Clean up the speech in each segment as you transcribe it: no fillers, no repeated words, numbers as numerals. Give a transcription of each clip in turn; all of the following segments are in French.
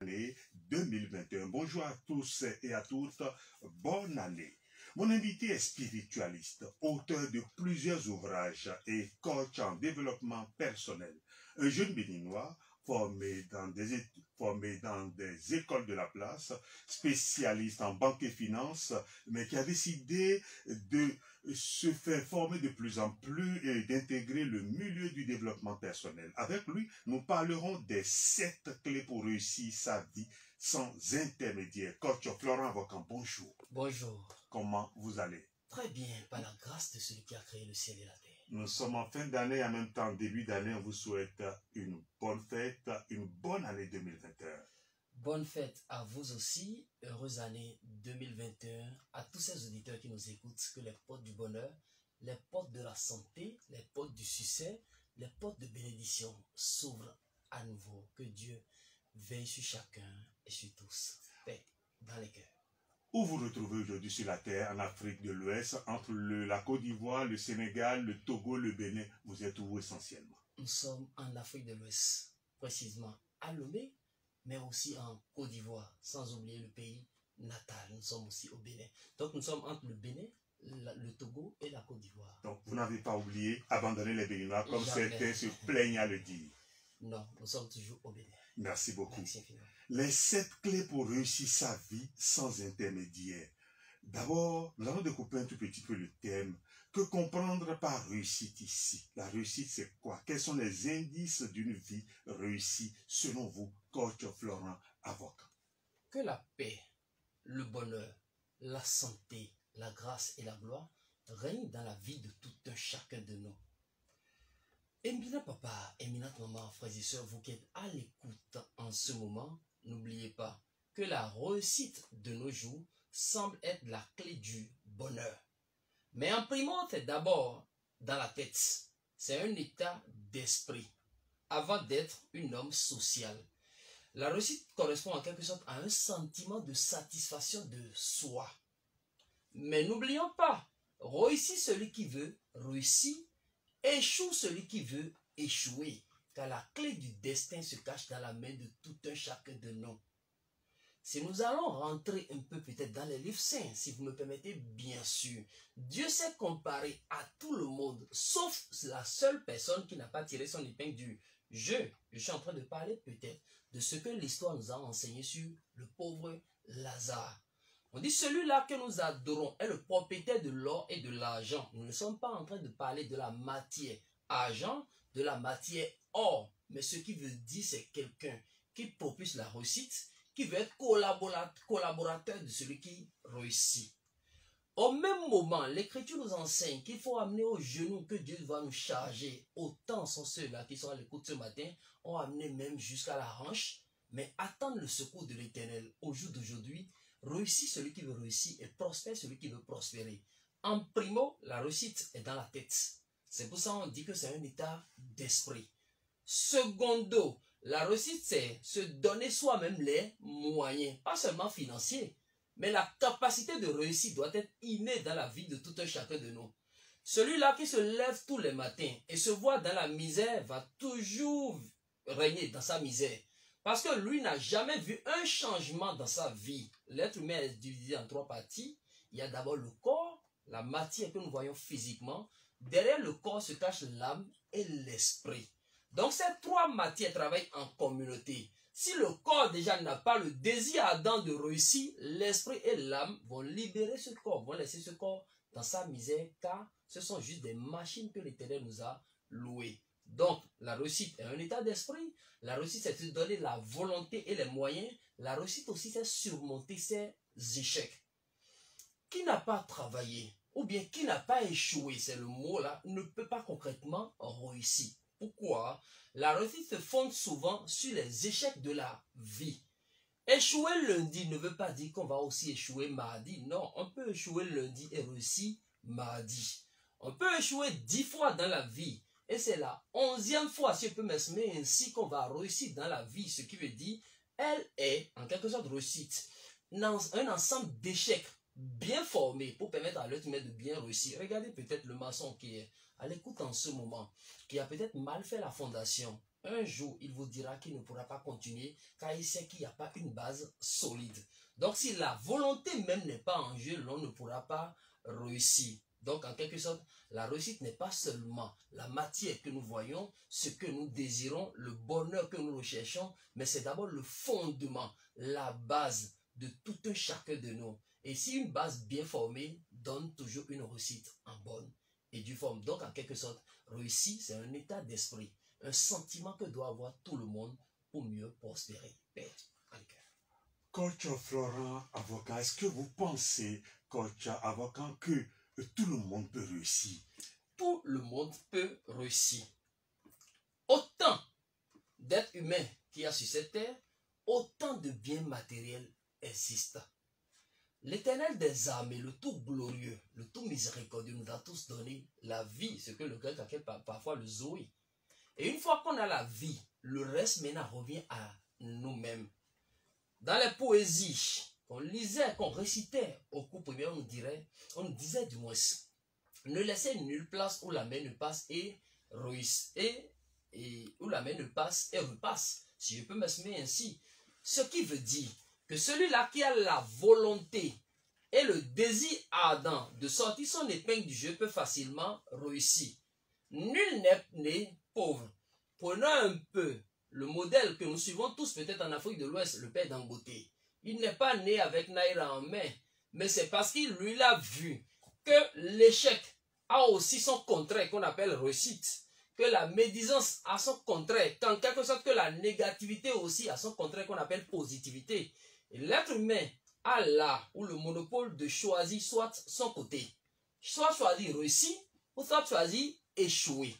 Année 2021. Bonjour à tous et à toutes, bonne année. Mon invité est spiritualiste, auteur de plusieurs ouvrages et coach en développement personnel. Un jeune béninois formé dans des écoles de la place, spécialiste en banque et finance, mais qui a décidé de se faire former de plus en plus et d'intégrer le milieu du développement personnel. Avec lui, nous parlerons des 7 clés pour réussir sa vie sans intermédiaire. Coach Florent Avocan, bonjour. Bonjour. Comment vous allez? Très bien, par la grâce de celui qui a créé le ciel et la terre. Nous sommes en fin d'année et en même temps début d'année. On vous souhaite une bonne fête, une bonne année 2021. Bonne fête à vous aussi, heureuse année 2021, à tous ces auditeurs qui nous écoutent, que les portes du bonheur, les portes de la santé, les portes du succès, les portes de bénédiction s'ouvrent à nouveau. Que Dieu veille sur chacun et sur tous. Paix dans les cœurs. Où vous retrouvez aujourd'hui sur la terre, en Afrique de l'Ouest, entre la Côte d'Ivoire, le Sénégal, le Togo, le Bénin, vous êtes où essentiellement? Nous sommes en Afrique de l'Ouest, précisément à Lomé, mais aussi en Côte d'Ivoire, sans oublier le pays natal. Nous sommes aussi au Bénin. Donc nous sommes entre le Bénin, le Togo et la Côte d'Ivoire. Donc vous n'avez pas oublié, abandonner les Béninois comme Jamais. certains se plaignent à le dire. Non, nous sommes toujours au Bénin. Merci beaucoup. Merci infiniment. Les 7 clés pour réussir sa vie sans intermédiaire. D'abord, nous allons découper un tout petit peu le thème. Que comprendre par réussite ici? La réussite, c'est quoi? Quels sont les indices d'une vie réussie selon vous, coach Florent Avocat? Que la paix, le bonheur, la santé, la grâce et la gloire règnent dans la vie de tout un chacun de nous. Éminent papa, éminente maman, frères et sœurs, vous qui êtes à l'écoute en ce moment, n'oubliez pas que la réussite de nos jours semble être la clé du bonheur. Mais en primeur, c'est d'abord dans la tête. C'est un état d'esprit avant d'être un homme social. La réussite correspond en quelque sorte à un sentiment de satisfaction de soi. Mais n'oublions pas, réussit celui qui veut réussir, échoue celui qui veut échouer, car la clé du destin se cache dans la main de tout un chacun de nous. Si nous allons rentrer un peu peut-être dans les livres saints, si vous me permettez, bien sûr, Dieu s'est comparé à tout le monde, sauf la seule personne qui n'a pas tiré son épingle du jeu. Je suis en train de parler peut-être de ce que l'histoire nous a enseigné sur le pauvre Lazare. On dit celui-là que nous adorons est le propriétaire de l'or et de l'argent. Nous ne sommes pas en train de parler de la matière argent, de la matière or. Mais ce qui veut dire, c'est quelqu'un qui propulse la réussite, qui veut être collaborateur de celui qui réussit. Au même moment, l'Écriture nous enseigne qu'il faut amener au genou que Dieu va nous charger. Autant sont ceux-là qui sont à l'écoute ce matin, ont amené même jusqu'à la hanche, mais attendent le secours de l'Éternel. Au jour d'aujourd'hui, réussit celui qui veut réussir et prospère celui qui veut prospérer. En primo, la réussite est dans la tête. C'est pour ça qu'on dit que c'est un état d'esprit. Secondo, la réussite, c'est se donner soi-même les moyens, pas seulement financiers, mais la capacité de réussir doit être innée dans la vie de tout un chacun de nous. Celui-là qui se lève tous les matins et se voit dans la misère va toujours régner dans sa misère. Parce que lui n'a jamais vu un changement dans sa vie. L'être humain est divisé en 3 parties. Il y a d'abord le corps, la matière que nous voyons physiquement. Derrière le corps se cache l'âme et l'esprit. Donc ces 3 matières travaillent en communauté. Si le corps déjà n'a pas le désir ardent de réussir, l'esprit et l'âme vont libérer ce corps, vont laisser ce corps dans sa misère, car ce sont juste des machines que l'Éternel nous a louées. Donc, la réussite est un état d'esprit. La réussite, c'est de donner la volonté et les moyens. La réussite aussi, c'est surmonter ses échecs. Qui n'a pas travaillé, ou bien qui n'a pas échoué, c'est le mot là, ne peut pas concrètement réussir. Pourquoi? La réussite se fonde souvent sur les échecs de la vie. Échouer lundi ne veut pas dire qu'on va aussi échouer mardi. Non, on peut échouer lundi et réussir mardi. On peut échouer 10 fois dans la vie. Et c'est la 11e fois, si je peux m'exprimer ainsi, qu'on va réussir dans la vie. Ce qui veut dire, elle est en quelque sorte réussite. Un ensemble d'échecs bien formés pour permettre à l'être humain de bien réussir. Regardez peut-être le maçon qui est à l'écoute en ce moment, qui a peut-être mal fait la fondation. un jour, il vous dira qu'il ne pourra pas continuer car il sait qu'il n'y a pas une base solide. Donc, si la volonté même n'est pas en jeu, l'on ne pourra pas réussir. Donc, en quelque sorte, la réussite n'est pas seulement la matière que nous voyons, ce que nous désirons, le bonheur que nous recherchons, mais c'est d'abord le fondement, la base de tout un chacun de nous. Et si une base bien formée donne toujours une réussite en bonne et due forme. Donc, en quelque sorte, réussir, c'est un état d'esprit, un sentiment que doit avoir tout le monde pour mieux prospérer. Paix en cœur. Coach Florent, avocat, est-ce que vous pensez, coach avocat, que tout le monde peut réussir? Tout le monde peut réussir. Autant d'êtres humains qu'il y a sur cette terre, autant de biens matériels existent. L'Éternel des armées, le tout glorieux, le tout miséricordieux, nous a tous donné la vie, ce que le grec appelle parfois le Zoé. Et une fois qu'on a la vie, le reste maintenant revient à nous-mêmes. Dans les poésies qu'on lisait, qu'on récitait au cours premier, on nous disait du moins, ne laissez nulle place où la main ne passe et réussisse, et où la main ne passe et repasse, si je peux m'exprimer ainsi. Ce qui veut dire que celui-là qui a la volonté et le désir ardent de sortir son épingle du jeu peut facilement réussir. Nul n'est né pauvre. Prenons un peu le modèle que nous suivons tous peut-être en Afrique de l'Ouest, le père Dangote. Il n'est pas né avec Naira en main, mais c'est parce qu'il lui a vu que l'échec a aussi son contraire qu'on appelle réussite, que la médisance a son contraire, qu'en quelque sorte que la négativité aussi a son contraire qu'on appelle positivité. Et l'être humain a là où le monopole de choisir soit son côté, soit choisir réussir ou soit choisir échouer.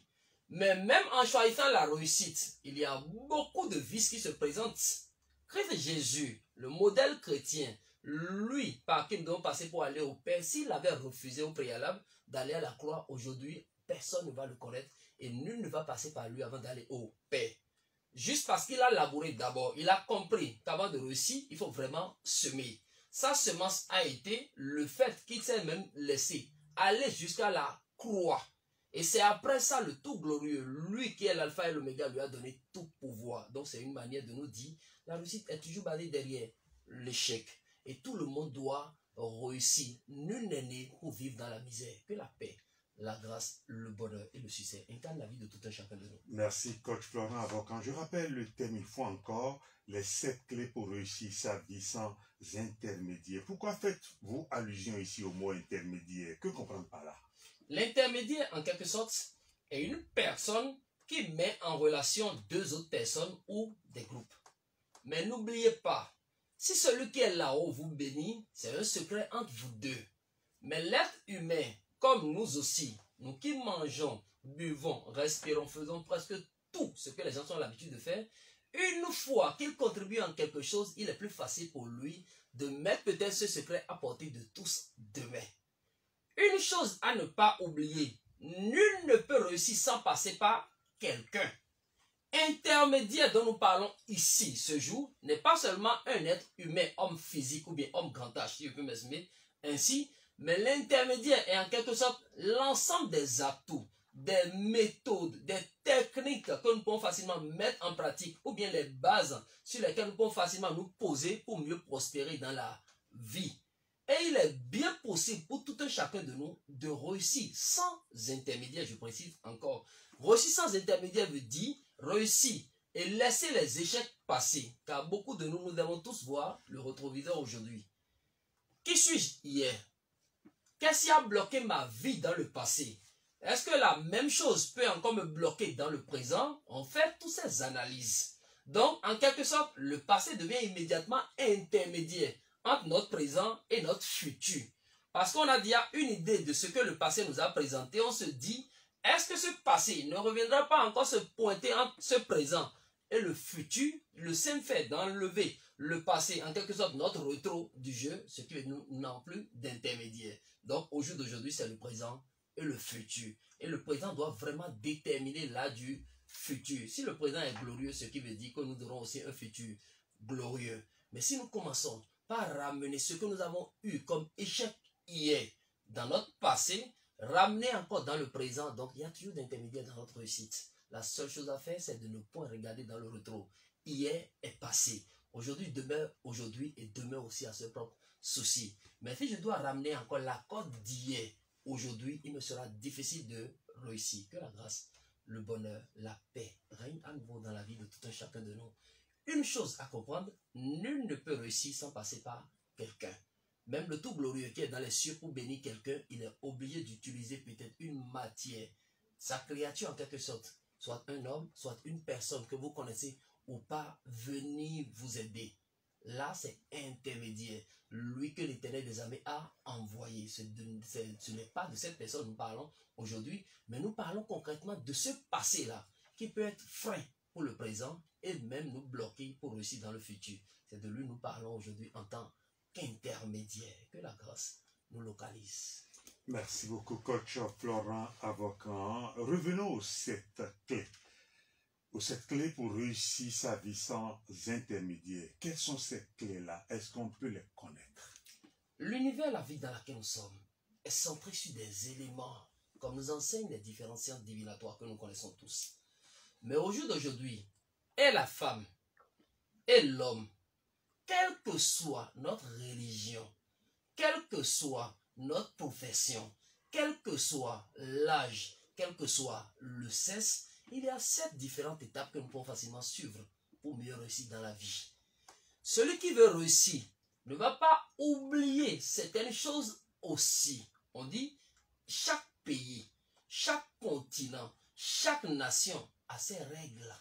Mais même en choisissant la réussite, il y a beaucoup de vices qui se présentent. Christ Jésus, le modèle chrétien, lui, par qui nous devons passer pour aller au Père, s'il avait refusé au préalable d'aller à la croix aujourd'hui, personne ne va le connaître et nul ne va passer par lui avant d'aller au Père. Juste parce qu'il a labouré d'abord, il a compris qu'avant de réussir, il faut vraiment semer. Sa semence a été le fait qu'il s'est même laissé aller jusqu'à la croix. Et c'est après ça le tout glorieux, lui qui est l'alpha et l'oméga, lui a donné tout pouvoir. Donc c'est une manière de nous dire, la réussite est toujours basée derrière l'échec. Et tout le monde doit réussir. Nul n'est né pour vivre dans la misère. Que la paix, la grâce, le bonheur et le succès incarnent la vie de tout un chacun de nous. Merci, coach Florent Avocat. Je rappelle le thème une fois encore, les 7 clés pour réussir sa vie sans intermédiaire. Pourquoi faites-vous allusion ici au mot intermédiaire? Que comprendre par là? L'intermédiaire, en quelque sorte, est une personne qui met en relation deux autres personnes ou des groupes. Mais n'oubliez pas, si celui qui est là-haut vous bénit, c'est un secret entre vous deux. Mais l'être humain, comme nous aussi, nous qui mangeons, buvons, respirons, faisons presque tout ce que les gens ont l'habitude de faire, une fois qu'il contribue en quelque chose, il est plus facile pour lui de mettre peut-être ce secret à portée de tous demain. Une chose à ne pas oublier, nul ne peut réussir sans passer par quelqu'un. Intermédiaire dont nous parlons ici, ce jour, n'est pas seulement un être humain, homme physique ou bien homme grand âge, si je peux m'exprimer ainsi, mais l'intermédiaire est en quelque sorte l'ensemble des atouts, des méthodes, des techniques que nous pouvons facilement mettre en pratique, ou bien les bases sur lesquelles nous pouvons facilement nous poser pour mieux prospérer dans la vie. Et il est bien possible pour tout un chacun de nous de réussir sans intermédiaire, je précise encore. Réussir sans intermédiaire veut dire réussir et laisser les échecs passer. Car beaucoup de nous, nous devons tous voir le rétroviseur aujourd'hui. Qui suis-je hier? Qu'est-ce qui a bloqué ma vie dans le passé? Est-ce que la même chose peut encore me bloquer dans le présent? On fait toutes ces analyses. Donc, en quelque sorte, le passé devient immédiatement intermédiaire entre notre présent et notre futur. Parce qu'on a déjà une idée de ce que le passé nous a présenté, on se dit, est-ce que ce passé ne reviendra pas encore se pointer entre ce présent et le futur? Le simple fait d'enlever le passé, en quelque sorte notre rétro du jeu, ce qui veut dire nous n'avons plus d'intermédiaire. Donc au jour d'aujourd'hui, c'est le présent et le futur. Et le présent doit vraiment déterminer l'âge du futur. Si le présent est glorieux, ce qui veut dire que nous aurons aussi un futur glorieux. Mais si nous commençons par ramener ce que nous avons eu comme échec hier dans notre passé, ramener encore dans le présent, donc il y a toujours d'intermédiaire dans notre réussite. La seule chose à faire, c'est de ne point regarder dans le rétro. Hier est passé. Aujourd'hui, demain, aujourd'hui et demain aussi à ce propre souci. Mais si je dois ramener encore la corde d'hier, aujourd'hui, il me sera difficile de réussir. Que la grâce, le bonheur, la paix règne à nouveau dans la vie de tout un chacun de nous. Une chose à comprendre, nul ne peut réussir sans passer par quelqu'un. Même le tout glorieux qui est dans les cieux pour bénir quelqu'un, il est obligé d'utiliser peut-être une matière, sa créature en quelque sorte, soit un homme, soit une personne que vous connaissez ou pas, venir vous aider. Là, c'est intermédiaire. Lui que l'Éternel des armées a envoyé. Ce n'est pas de cette personne que nous parlons aujourd'hui, mais nous parlons concrètement de ce passé-là, qui peut être frein pour le présent et même nous bloquer pour réussir dans le futur. C'est de lui que nous parlons aujourd'hui en tant qu'intermédiaire. Que la grâce nous localise. Merci beaucoup, coach Florent Avocan. Revenons aux 7 clés. Aux 7 clés pour réussir sa vie sans intermédiaire. Quelles sont ces clés-là? Est-ce qu'on peut les connaître? L'univers, la vie dans laquelle nous sommes, est centré sur des éléments, comme nous enseignent les différentes sciences divinatoires que nous connaissons tous. Mais au jour d'aujourd'hui, et la femme, et l'homme, quelle que soit notre religion, quelle que soit notre profession, quel que soit l'âge, quel que soit le sexe, il y a 7 différentes étapes que nous pouvons facilement suivre pour mieux réussir dans la vie. Celui qui veut réussir ne va pas oublier certaines choses aussi. On dit, chaque pays, chaque continent, chaque nation a ses règles.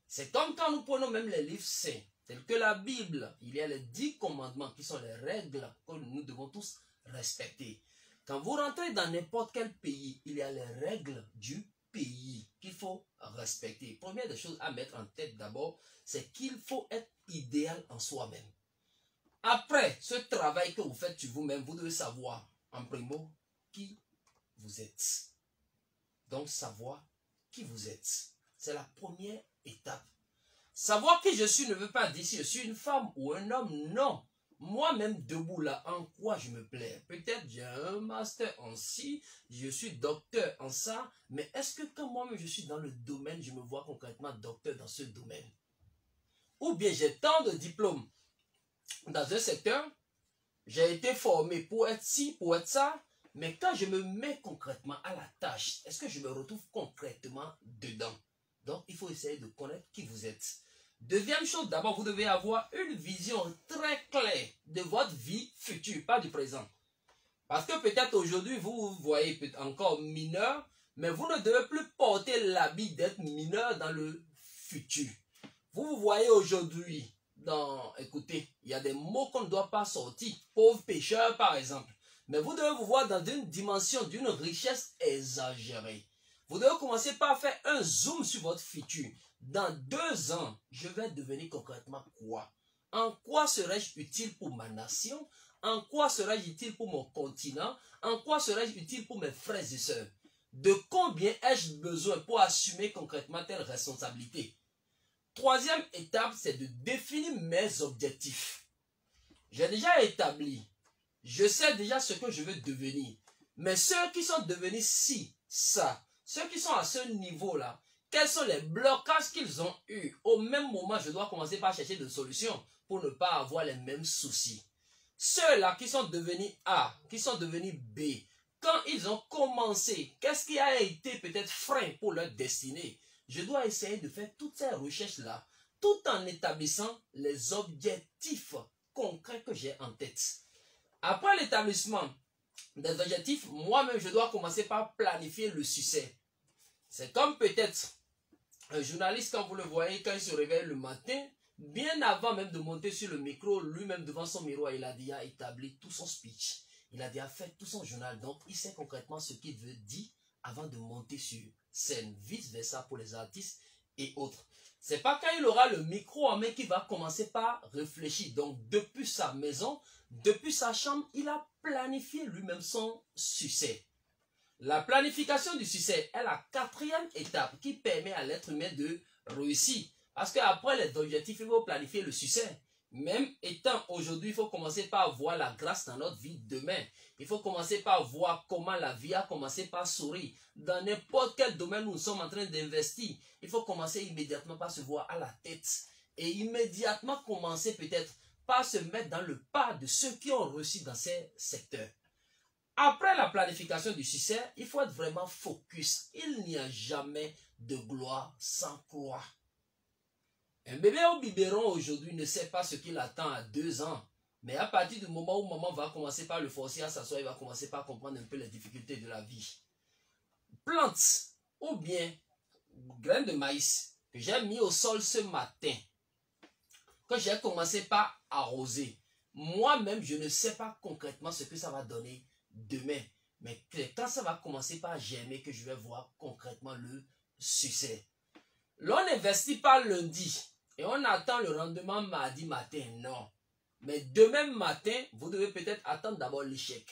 C'est comme quand nous prenons même les livres saints, tels que la Bible. Il y a les 10 commandements qui sont les règles que nous devons tous respecter. Quand vous rentrez dans n'importe quel pays, il y a les règles du pays qu'il faut respecter. Première des choses à mettre en tête d'abord, c'est qu'il faut être idéal en soi-même. Après ce travail que vous faites sur vous-même, vous devez savoir en primo qui vous êtes. Donc savoir qui vous êtes. C'est la première étape. Savoir qui je suis ne veut pas dire si je suis une femme ou un homme, non. Moi-même debout là, en quoi je me plais? Peut-être j'ai un master en ci, je suis docteur en ça, mais est-ce que quand moi-même je suis dans le domaine, je me vois concrètement docteur dans ce domaine? Ou bien j'ai tant de diplômes dans un secteur, j'ai été formé pour être ci, pour être ça, mais quand je me mets concrètement à la tâche, est-ce que je me retrouve concrètement dedans? Donc il faut essayer de connaître qui vous êtes. Deuxième chose, d'abord, vous devez avoir une vision très claire de votre vie future, pas du présent. Parce que peut-être aujourd'hui, vous vous voyez encore mineur, mais vous ne devez plus porter l'habit d'être mineur dans le futur. Vous vous voyez aujourd'hui dans, écoutez, il y a des mots qu'on ne doit pas sortir, pauvre pécheur par exemple. Mais vous devez vous voir dans une dimension d'une richesse exagérée. Vous devez commencer par faire un zoom sur votre futur. Dans 2 ans, je vais devenir concrètement quoi? En quoi serais-je utile pour ma nation? En quoi serais-je utile pour mon continent? En quoi serais-je utile pour mes frères et sœurs? De combien ai-je besoin pour assumer concrètement telle responsabilité? Troisième étape, c'est de définir mes objectifs. J'ai déjà établi, je sais déjà ce que je veux devenir. Mais ceux qui sont devenus ci, ça, ceux qui sont à ce niveau-là, quels sont les blocages qu'ils ont eus? Au même moment, je dois commencer par chercher des solutions pour ne pas avoir les mêmes soucis. Ceux-là qui sont devenus A, qui sont devenus B, quand ils ont commencé, qu'est-ce qui a été peut-être frein pour leur destinée? Je dois essayer de faire toutes ces recherches-là, tout en établissant les objectifs concrets que j'ai en tête. Après l'établissement des objectifs, moi-même, je dois commencer par planifier le succès. C'est comme peut-être un journaliste, quand vous le voyez, quand il se réveille le matin, bien avant même de monter sur le micro, lui-même devant son miroir, il a déjà établi tout son speech. Il a déjà fait tout son journal. Donc, il sait concrètement ce qu'il veut dire avant de monter sur scène. Vice-versa pour les artistes et autres. C'est pas quand il aura le micro en main qu'il va commencer par réfléchir. Donc, depuis sa maison, depuis sa chambre, il a planifié lui-même son succès. La planification du succès est la 4e étape qui permet à l'être humain de réussir. Parce qu'après les objectifs, il faut planifier le succès. Même étant aujourd'hui, il faut commencer par voir la grâce dans notre vie demain. Il faut commencer par voir comment la vie a commencé par sourire. Dans n'importe quel domaine où nous sommes en train d'investir, il faut commencer immédiatement par se voir à la tête. Et immédiatement commencer peut-être par se mettre dans le pas de ceux qui ont réussi dans ces secteurs. Après la planification du succès, il faut être vraiment focus. Il n'y a jamais de gloire sans croix. Un bébé au biberon aujourd'hui ne sait pas ce qu'il attend à 2 ans. Mais à partir du moment où maman va commencer par le forcer à s'asseoir, il va commencer par comprendre un peu les difficultés de la vie. Plantes ou bien graines de maïs que j'ai mis au sol ce matin, quand j'ai commencé par arroser, moi-même je ne sais pas concrètement ce que ça va donner demain. Mais quand ça va commencer par germer, que je vais voir concrètement le succès. L'on n'investit pas lundi et on attend le rendement mardi matin. Non. Mais demain matin, vous devez peut-être attendre d'abord l'échec.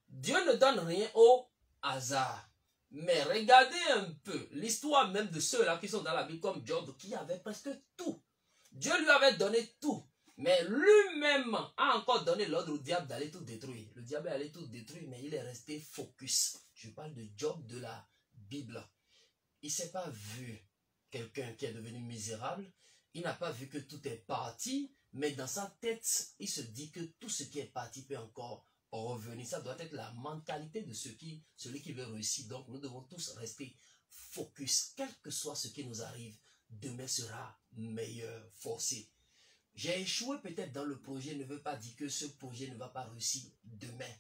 Dieu ne donne rien au hasard. Mais regardez un peu l'histoire même de ceux-là qui sont dans la Bible comme Job, qui avait presque tout. Dieu lui avait donné tout. Mais lui-même a encore donné l'ordre au diable d'aller tout détruire. Le diable allait tout détruire, mais il est resté focus. Je parle de Job de la Bible. Il ne s'est pas vu quelqu'un qui est devenu misérable. Il n'a pas vu que tout est parti, mais dans sa tête, il se dit que tout ce qui est parti peut encore revenir. Ça doit être la mentalité de celui qui veut réussir. Donc nous devons tous rester focus. Quel que soit ce qui nous arrive, demain sera meilleur, forcé. J'ai échoué peut-être dans le projet, ne veut pas dire que ce projet ne va pas réussir demain.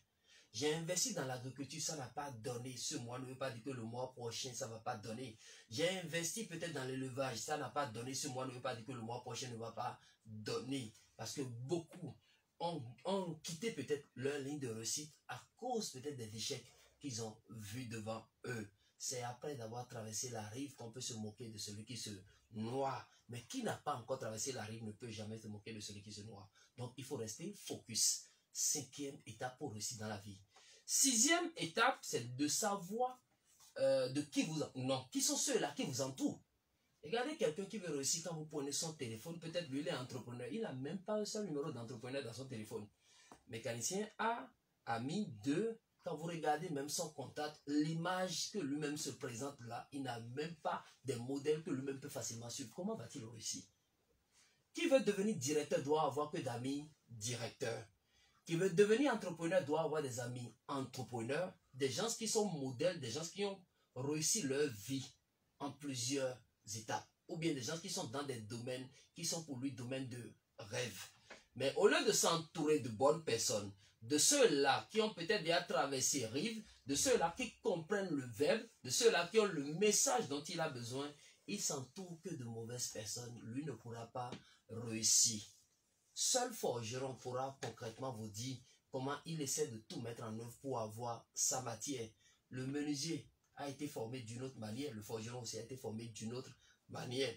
J'ai investi dans l'agriculture, ça n'a pas donné. Ce mois ne veut pas dire que le mois prochain, ça ne va pas donner. J'ai investi peut-être dans l'élevage, ça n'a pas donné. Ce mois ne veut pas dire que le mois prochain ne va pas donner. Parce que beaucoup ont quitté peut-être leur ligne de réussite à cause peut-être des échecs qu'ils ont vus devant eux. C'est après d'avoir traversé la rive qu'on peut se moquer de celui qui se noie. Mais qui n'a pas encore traversé la rive ne peut jamais se moquer de celui qui se noie. Donc il faut rester focus. 5e étape pour réussir dans la vie. 6e étape, c'est de savoir de qui vous... Non, qui sont ceux-là qui vous entourent. Regardez quelqu'un qui veut réussir quand vous prenez son téléphone. Peut-être lui, il est entrepreneur. Il n'a même pas un seul numéro d'entrepreneur dans son téléphone. Mécanicien A a mis 2. Quand vous regardez même son contact, l'image que lui-même se présente là, il n'a même pas des modèles que lui-même peut facilement suivre. Comment va-t-il réussir? Qui veut devenir directeur doit avoir que d'amis directeurs. Qui veut devenir entrepreneur doit avoir des amis entrepreneurs, des gens qui sont modèles, des gens qui ont réussi leur vie en plusieurs étapes, ou bien des gens qui sont dans des domaines qui sont pour lui domaines de rêve. Mais au lieu de s'entourer de bonnes personnes, de ceux-là qui ont peut-être déjà traversé rive, de ceux-là qui comprennent le verbe, de ceux-là qui ont le message dont il a besoin, il s'entoure que de mauvaises personnes. Lui ne pourra pas réussir. Seul forgeron pourra concrètement vous dire comment il essaie de tout mettre en œuvre pour avoir sa matière. Le menuisier a été formé d'une autre manière, le forgeron aussi a été formé d'une autre manière.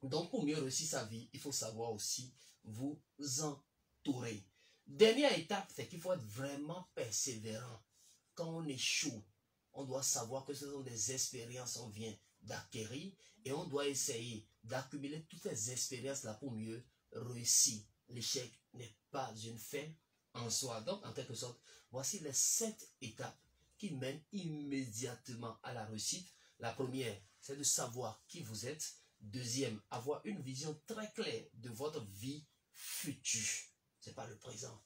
Donc pour mieux réussir sa vie, il faut savoir aussi vous entourer. Dernière étape, c'est qu'il faut être vraiment persévérant. Quand on échoue, on doit savoir que ce sont des expériences qu'on vient d'acquérir et on doit essayer d'accumuler toutes ces expériences-là pour mieux réussir. L'échec n'est pas une fin en soi. Donc, en quelque sorte, voici les 7 étapes qui mènent immédiatement à la réussite. La première, c'est de savoir qui vous êtes. Deuxième, avoir une vision très claire de votre vie future. Ce n'est pas le présent.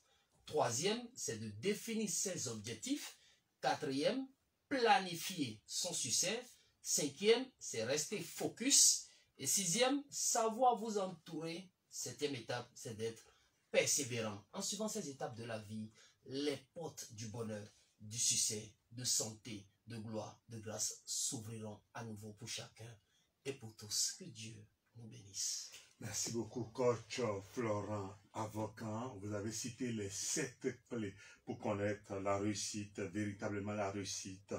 Troisième, c'est de définir ses objectifs. Quatrième, planifier son succès. Cinquième, c'est rester focus. Et sixième, savoir vous entourer. Septième étape, c'est d'être persévérant. En suivant ces étapes de la vie, les portes du bonheur, du succès, de santé, de gloire, de grâce s'ouvriront à nouveau pour chacun et pour tous. Que Dieu nous bénisse. Merci beaucoup, coach Florent Avocan. Vous avez cité les 7 clés pour connaître la réussite, véritablement la réussite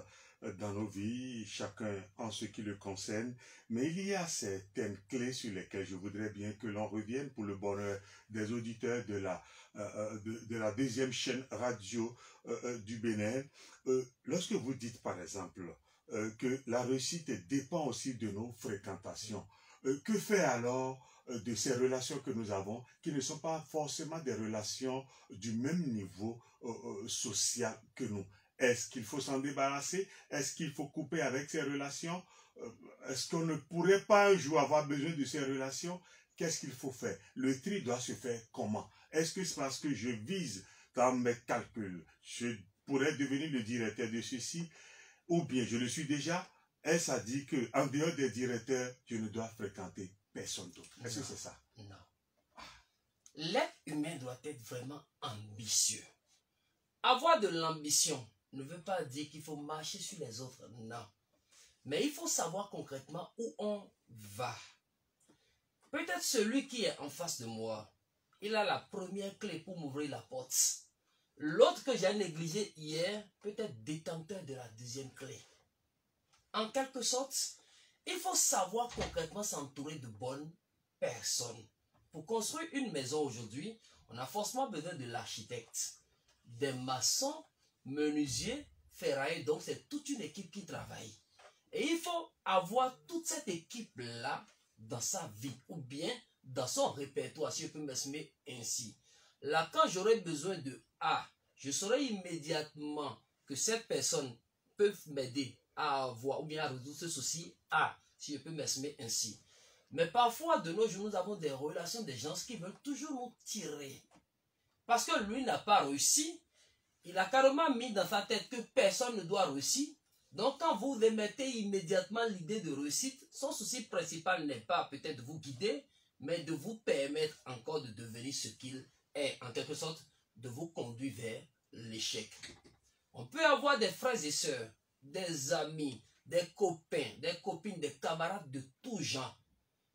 dans nos vies, chacun en ce qui le concerne. Mais il y a certaines clés sur lesquelles je voudrais bien que l'on revienne pour le bonheur des auditeurs de la deuxième chaîne radio du Bénin. Lorsque vous dites, par exemple, que la réussite dépend aussi de nos fréquentations, que fait alors de ces relations que nous avons, qui ne sont pas forcément des relations du même niveau social que nous. Est-ce qu'il faut s'en débarrasser? Est-ce qu'il faut couper avec ces relations? Est-ce qu'on ne pourrait pas un jour avoir besoin de ces relations? Qu'est-ce qu'il faut faire? Le tri doit se faire comment? Est-ce que c'est parce que je vise dans mes calculs, je pourrais devenir le directeur de ceci, ou bien je le suis déjà? Est-ce à dire qu'en dehors des directeurs, je ne dois fréquenter personne d'autre? Est-ce que c'est ça? Non. L'être humain doit être vraiment ambitieux. Avoir de l'ambition ne veut pas dire qu'il faut marcher sur les autres, non. Mais il faut savoir concrètement où on va. Peut-être celui qui est en face de moi, il a la première clé pour m'ouvrir la porte. L'autre que j'ai négligé hier peut être détenteur de la deuxième clé. En quelque sorte, il faut savoir concrètement s'entourer de bonnes personnes. Pour construire une maison aujourd'hui, on a forcément besoin de l'architecte, des maçons, menuisiers, ferrailleurs. Donc c'est toute une équipe qui travaille. Et il faut avoir toute cette équipe-là dans sa vie ou bien dans son répertoire, si je peux m'exprimer ainsi. Là, quand j'aurai besoin de A, je saurai immédiatement que cette personne peut m'aider à avoir ou bien à résoudre ce souci A, si je peux m'exprimer ainsi. Mais parfois, de nos jours, nous avons des relations des gens qui veulent toujours nous tirer. Parce que lui n'a pas réussi, il a carrément mis dans sa tête que personne ne doit réussir. Donc, quand vous émettez immédiatement l'idée de réussite, son souci principal n'est pas peut-être de vous guider, mais de vous permettre encore de devenir ce qu'il est, en quelque sorte, de vous conduire vers l'échec. On peut avoir des frères et sœurs, des amis, des copains, des copines, des camarades de tout genre.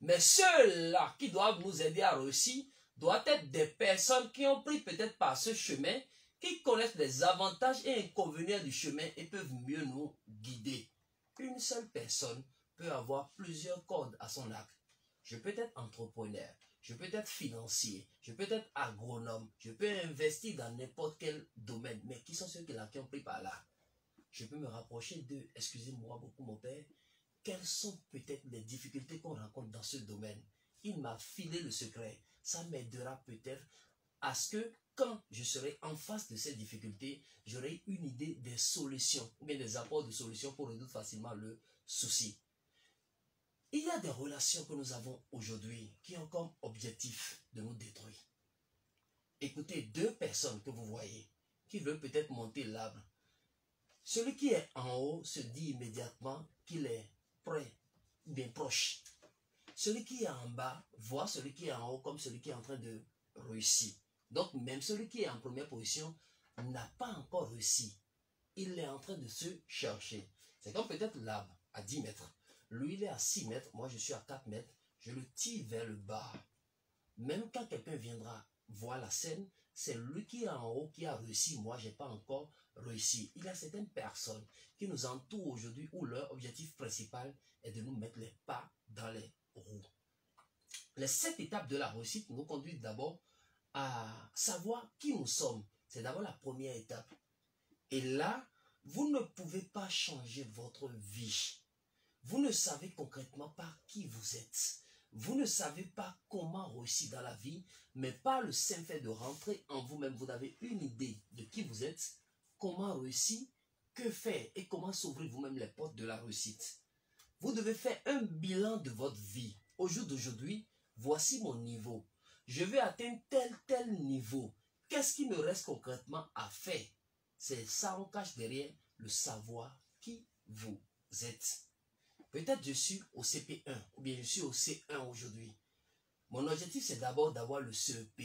Mais ceux-là qui doivent nous aider à réussir doivent être des personnes qui ont pris peut-être par ce chemin, qui connaissent les avantages et inconvénients du chemin et peuvent mieux nous guider. Une seule personne peut avoir plusieurs cordes à son arc. Je peux être entrepreneur, je peux être financier, je peux être agronome, je peux investir dans n'importe quel domaine. Mais qui sont ceux qui ont pris par là? Je peux me rapprocher d'eux, excusez-moi beaucoup mon père. Quelles sont peut-être les difficultés qu'on rencontre dans ce domaine? Il m'a filé le secret. Ça m'aidera peut-être à ce que quand je serai en face de ces difficultés, j'aurai une idée des solutions, ou bien des apports de solutions pour résoudre facilement le souci. Il y a des relations que nous avons aujourd'hui qui ont comme objectif de nous détruire. Écoutez, deux personnes que vous voyez, qui veulent peut-être monter l'arbre. Celui qui est en haut se dit immédiatement qu'il est prêt, bien proche. Celui qui est en bas voit celui qui est en haut comme celui qui est en train de réussir. Donc même celui qui est en première position n'a pas encore réussi. Il est en train de se chercher. C'est comme peut-être l'arbre à 10 mètres. Lui, il est à 6 mètres, moi je suis à 4 mètres. Je le tire vers le bas. Même quand quelqu'un viendra voir la scène, c'est lui qui est en haut qui a réussi. Moi, je n'ai pas encore réussi. Il y a certaines personnes qui nous entourent aujourd'hui où leur objectif principal est de nous mettre les pas dans les roues. Les 7 étapes de la réussite nous conduisent d'abord à savoir qui nous sommes. C'est d'abord la première étape. Et là, vous ne pouvez pas changer votre vie. Vous ne savez concrètement pas qui vous êtes. Vous ne savez pas comment réussir dans la vie, mais par le simple fait de rentrer en vous-même, vous avez une idée de qui vous êtes, comment réussir, que faire et comment s'ouvrir vous-même les portes de la réussite. Vous devez faire un bilan de votre vie. Au jour d'aujourd'hui, voici mon niveau. Je vais atteindre tel niveau. Qu'est-ce qui me reste concrètement à faire? C'est ça, on cache derrière le savoir qui vous êtes. Peut-être je suis au CP1 ou bien je suis au C1 aujourd'hui. Mon objectif, c'est d'abord d'avoir le CEP.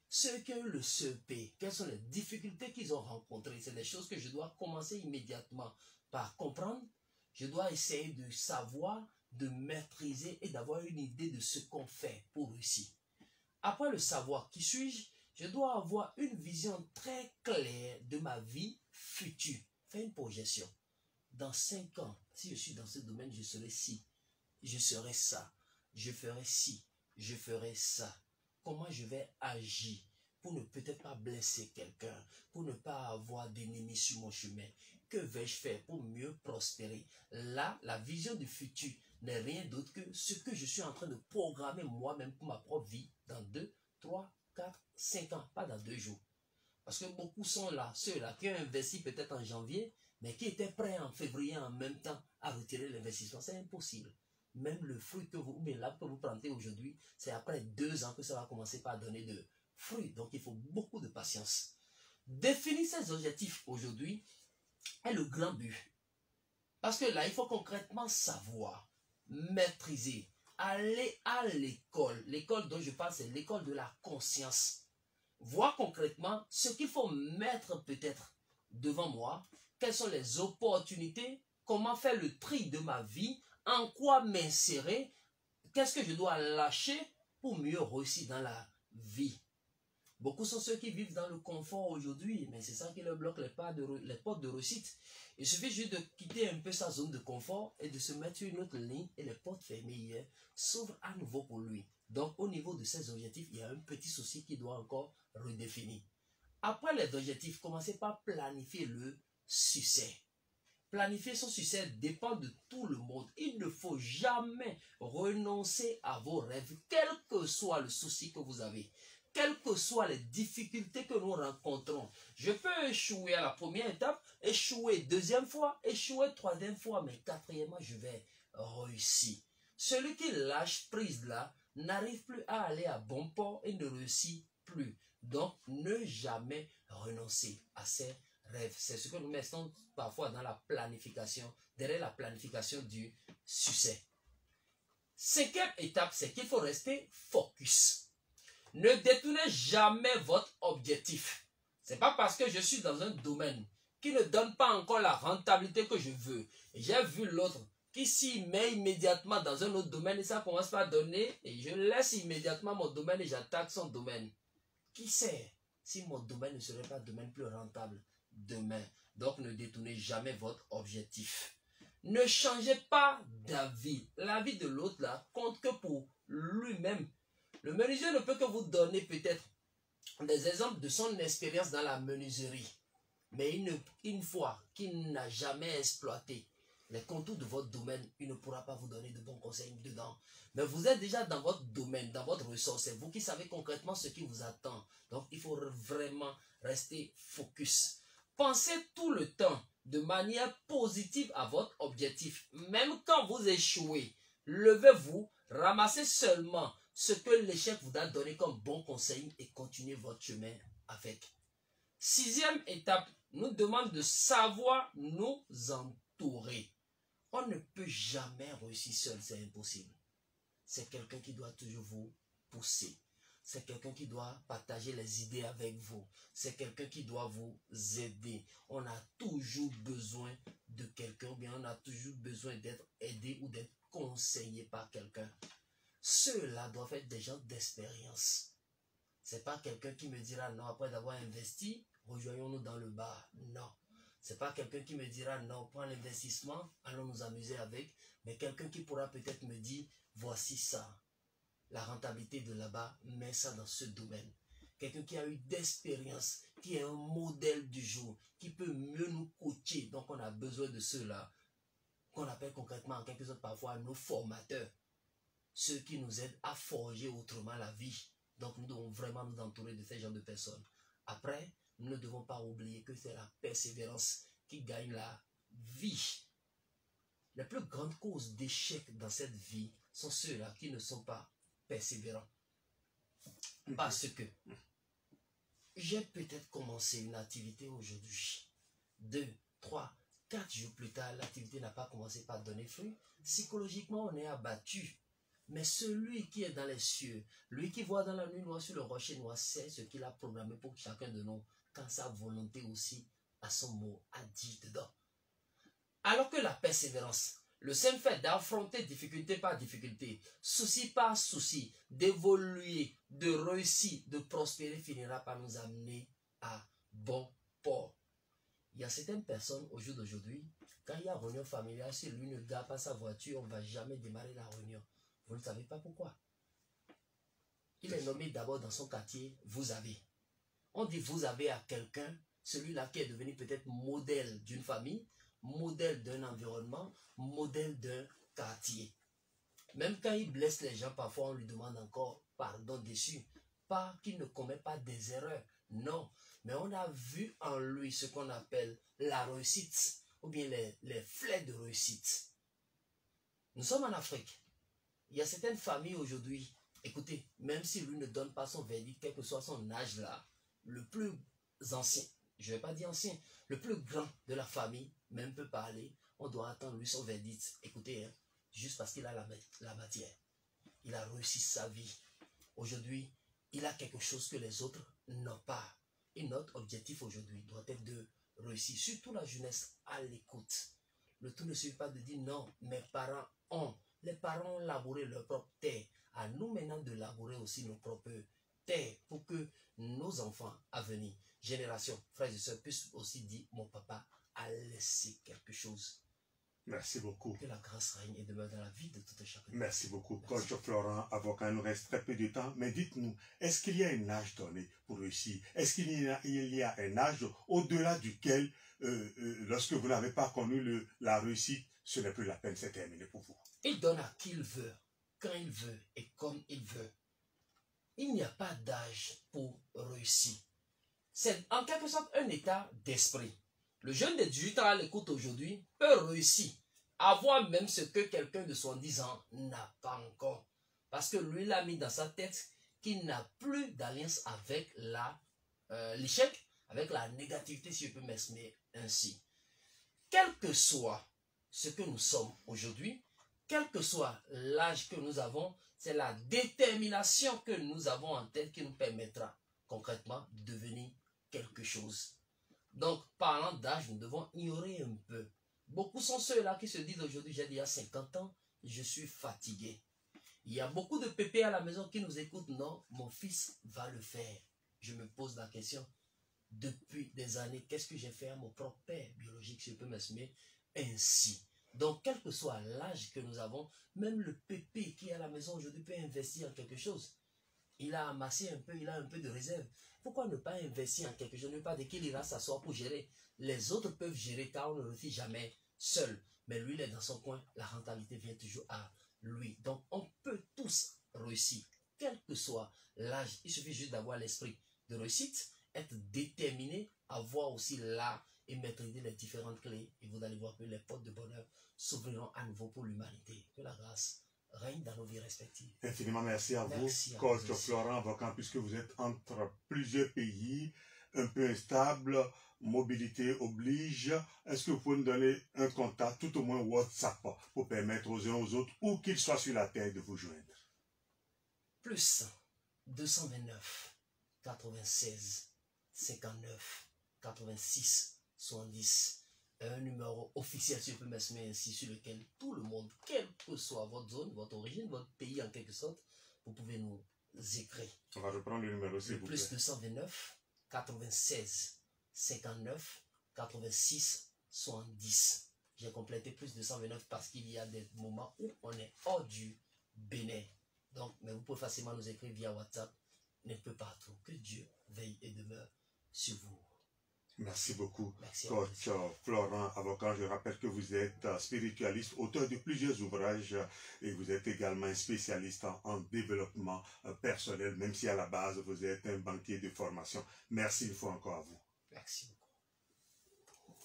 Ceux qui ont eu le CEP, quelles sont les difficultés qu'ils ont rencontrées? C'est des choses que je dois commencer immédiatement par comprendre. Je dois essayer de savoir, de maîtriser et d'avoir une idée de ce qu'on fait pour réussir. Après le savoir, qui suis-je? Je dois avoir une vision très claire de ma vie future. Faire une projection. Dans 5 ans, si je suis dans ce domaine, je serai ci, je serai ça, je ferai ci, je ferai ça. Comment je vais agir pour ne peut-être pas blesser quelqu'un, pour ne pas avoir d'ennemis sur mon chemin? Que vais-je faire pour mieux prospérer? Là, la vision du futur n'est rien d'autre que ce que je suis en train de programmer moi-même pour ma propre vie dans 2, 3, 4, 5 ans, pas dans 2 jours. Parce que beaucoup sont là, ceux-là qui ont investi peut-être en janvier, mais qui étaient prêts en février en même temps à retirer l'investissement. C'est impossible. Même le fruit que vous, mais l'arbre que vous plantez aujourd'hui, c'est après 2 ans que ça va commencer par donner de fruits. Donc il faut beaucoup de patience. Définir ses objectifs aujourd'hui est le grand but. Parce que là, il faut concrètement savoir, maîtriser, aller à l'école. L'école dont je parle, c'est l'école de la conscience. Voir concrètement ce qu'il faut mettre peut-être devant moi, quelles sont les opportunités, comment faire le tri de ma vie, en quoi m'insérer, qu'est-ce que je dois lâcher pour mieux réussir dans la vie. Beaucoup sont ceux qui vivent dans le confort aujourd'hui, mais c'est ça qui leur bloque les portes de réussite. Il suffit juste de quitter un peu sa zone de confort et de se mettre sur une autre ligne et les portes fermées hier s'ouvrent à nouveau pour lui. Donc au niveau de ses objectifs, il y a un petit souci qui doit encore redéfinir. Après les objectifs, commencez par planifier le succès. Planifier son succès dépend de tout le monde. Il ne faut jamais renoncer à vos rêves, quel que soit le souci que vous avez. Quelles que soient les difficultés que nous rencontrons, je peux échouer à la première étape, échouer deuxième fois, échouer troisième fois, mais quatrièmement, je vais réussir. Celui qui lâche prise là n'arrive plus à aller à bon port et ne réussit plus. Donc, ne jamais renoncer à ses rêves. C'est ce que nous mettons parfois dans la planification, derrière la planification du succès. 5e étape, c'est qu'il faut rester focus. Ne détournez jamais votre objectif. Ce n'est pas parce que je suis dans un domaine qui ne donne pas encore la rentabilité que je veux. J'ai vu l'autre qui s'y met immédiatement dans un autre domaine et ça commence par donner et je laisse immédiatement mon domaine et j'attaque son domaine. Qui sait si mon domaine ne serait pas un domaine plus rentable demain? Donc ne détournez jamais votre objectif. Ne changez pas d'avis. L'avis de l'autre là compte que pour lui-même. Le menuisier ne peut que vous donner peut-être des exemples de son expérience dans la menuiserie. Mais une fois qu'il n'a jamais exploité les contours de votre domaine, il ne pourra pas vous donner de bons conseils dedans. Mais vous êtes déjà dans votre domaine, dans votre ressource. C'est vous qui savez concrètement ce qui vous attend. Donc, il faut vraiment rester focus. Pensez tout le temps de manière positive à votre objectif. Même quand vous échouez, levez-vous, ramassez seulement ce que l'échec vous a donné comme bon conseil et continuez votre chemin avec. 6e étape, nous demande de savoir nous entourer. On ne peut jamais réussir seul, c'est impossible. C'est quelqu'un qui doit toujours vous pousser. C'est quelqu'un qui doit partager les idées avec vous. C'est quelqu'un qui doit vous aider. On a toujours besoin de quelqu'un, ou bien on a toujours besoin d'être aidé ou d'être conseillé par quelqu'un. Ceux-là doivent être des gens d'expérience. Ce n'est pas quelqu'un qui me dira non, après d'avoir investi, rejoignons-nous dans le bar. Non. Ce n'est pas quelqu'un qui me dira non, prends l'investissement, allons nous amuser avec. Mais quelqu'un qui pourra peut-être me dire, voici ça. La rentabilité de là-bas, mets ça dans ce domaine. Quelqu'un qui a eu d'expérience, qui est un modèle du jour, qui peut mieux nous coacher. Donc on a besoin de ceux-là, qu'on appelle concrètement en quelque sorte parfois nos formateurs. Ceux qui nous aident à forger autrement la vie. Donc nous devons vraiment nous entourer de ces genres de personnes. Après, nous ne devons pas oublier que c'est la persévérance qui gagne la vie. Les plus grandes causes d'échec dans cette vie sont ceux-là qui ne sont pas persévérants. Parce que j'ai peut-être commencé une activité aujourd'hui. 2, 3, 4 jours plus tard, l'activité n'a pas commencé par donner fruit. Psychologiquement, on est abattu. Mais celui qui est dans les cieux, lui qui voit dans la nuit noire sur le rocher noir, sait ce qu'il a programmé pour chacun de nous, quand sa volonté aussi a son mot à dire dedans. Alors que la persévérance, le simple fait d'affronter difficulté par difficulté, souci par souci, d'évoluer, de réussir, de prospérer, finira par nous amener à bon port. Il y a certaines personnes au jour d'aujourd'hui, quand il y a réunion familiale, si lui ne garde pas sa voiture, on ne va jamais démarrer la réunion. Vous ne savez pas pourquoi. Il est nommé d'abord dans son quartier, vous avez. On dit vous avez à quelqu'un, celui-là qui est devenu peut-être modèle d'une famille, modèle d'un environnement, modèle d'un quartier. Même quand il blesse les gens, parfois on lui demande encore pardon dessus. Pas qu'il ne commet pas des erreurs, non. Mais on a vu en lui ce qu'on appelle la réussite, ou bien les flèches de réussite. Nous sommes en Afrique. Il y a certaines familles aujourd'hui, écoutez, même si lui ne donne pas son verdict, quel que soit son âge là, le plus ancien, je ne vais pas dire ancien, le plus grand de la famille, même peut parler, on doit attendre lui son verdict. Écoutez, hein, juste parce qu'il a la matière. Il a réussi sa vie. Aujourd'hui, il a quelque chose que les autres n'ont pas. Et notre objectif aujourd'hui doit être de réussir, surtout la jeunesse, à l'écoute. Le tout ne suffit pas de dire non, mes parents ont. Les parents ont labouré leur propre terre. À nous maintenant de labourer aussi nos propres terres pour que nos enfants à venir, génération, frères et sœurs, puissent aussi dire mon papa a laissé quelque chose. Merci beaucoup. Que la grâce règne et demeure dans la vie de tout un chacun. Merci beaucoup. Merci. Coach Florent, avocat, il nous reste très peu de temps, mais dites-nous, est-ce qu'il y a un âge donné pour réussir? Est-ce qu'il y a un âge au-delà duquel, lorsque vous n'avez pas connu la réussite, ce n'est plus la peine, c'est terminé pour vous? Il donne à qui il veut, quand il veut et comme il veut. Il n'y a pas d'âge pour réussir. C'est en quelque sorte un état d'esprit. Le jeune de 18 ans à l'écoute aujourd'hui peut réussir, avoir même ce que quelqu'un de 70 ans n'a pas encore. Parce que lui, il a mis dans sa tête qu'il n'a plus d'alliance avec l'échec, avec la négativité, si je peux m'exprimer ainsi. Quel que soit ce que nous sommes aujourd'hui, quel que soit l'âge que nous avons, c'est la détermination que nous avons en tête qui nous permettra concrètement de devenir quelque chose. Donc, parlant d'âge, nous devons ignorer un peu. Beaucoup sont ceux-là qui se disent aujourd'hui, j'ai déjà 50 ans, je suis fatigué. Il y a beaucoup de pépés à la maison qui nous écoutent. Non, mon fils va le faire. Je me pose la question, depuis des années, qu'est-ce que j'ai fait à mon propre père biologique, si je peux m'exprimer ainsi. Donc, quel que soit l'âge que nous avons, même le pépé qui est à la maison aujourd'hui peut investir en quelque chose. Il a amassé un peu, il a un peu de réserve. Pourquoi ne pas investir en quelque chose? Ne pas dire qu'il ira s'asseoir pour gérer. Les autres peuvent gérer car on ne réussit jamais seul. Mais lui, il est dans son coin. La rentabilité vient toujours à lui. Donc, on peut tous réussir. Quel que soit l'âge, il suffit juste d'avoir l'esprit de réussite, être déterminé, avoir aussi l'art et maîtriser les différentes clés. Et vous allez voir que les portes de bonheur s'ouvriront à nouveau pour l'humanité. Que la grâce règne dans nos vies respectives. Infiniment merci à Merci vous, à Coach vous Florent, avocat, puisque vous êtes entre plusieurs pays, un peu instable, mobilité oblige. Est-ce que vous pouvez nous donner un contact, tout au moins WhatsApp, pour permettre aux uns aux autres, où qu'ils soient sur la terre, de vous joindre? Plus 229 96 59 86 70. Un numéro officiel, si je peux m'exprimer ainsi, sur lequel tout le monde, quelle que soit votre zone, votre origine, votre pays en quelque sorte, vous pouvez nous écrire. On va reprendre le numéro, s'il vous plaît. Plus 229 96 59 86 70. J'ai complété plus 229 parce qu'il y a des moments où on est hors du Bénin. Donc, mais vous pouvez facilement nous écrire via WhatsApp, un peu partout. Que Dieu veille et demeure sur vous. Merci beaucoup, Merci Coach Florent, avocat. Je rappelle que vous êtes spiritualiste, auteur de plusieurs ouvrages et vous êtes également un spécialiste en développement personnel, même si à la base vous êtes un banquier de formation. Merci une fois encore à vous. Merci beaucoup.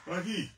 Ravi.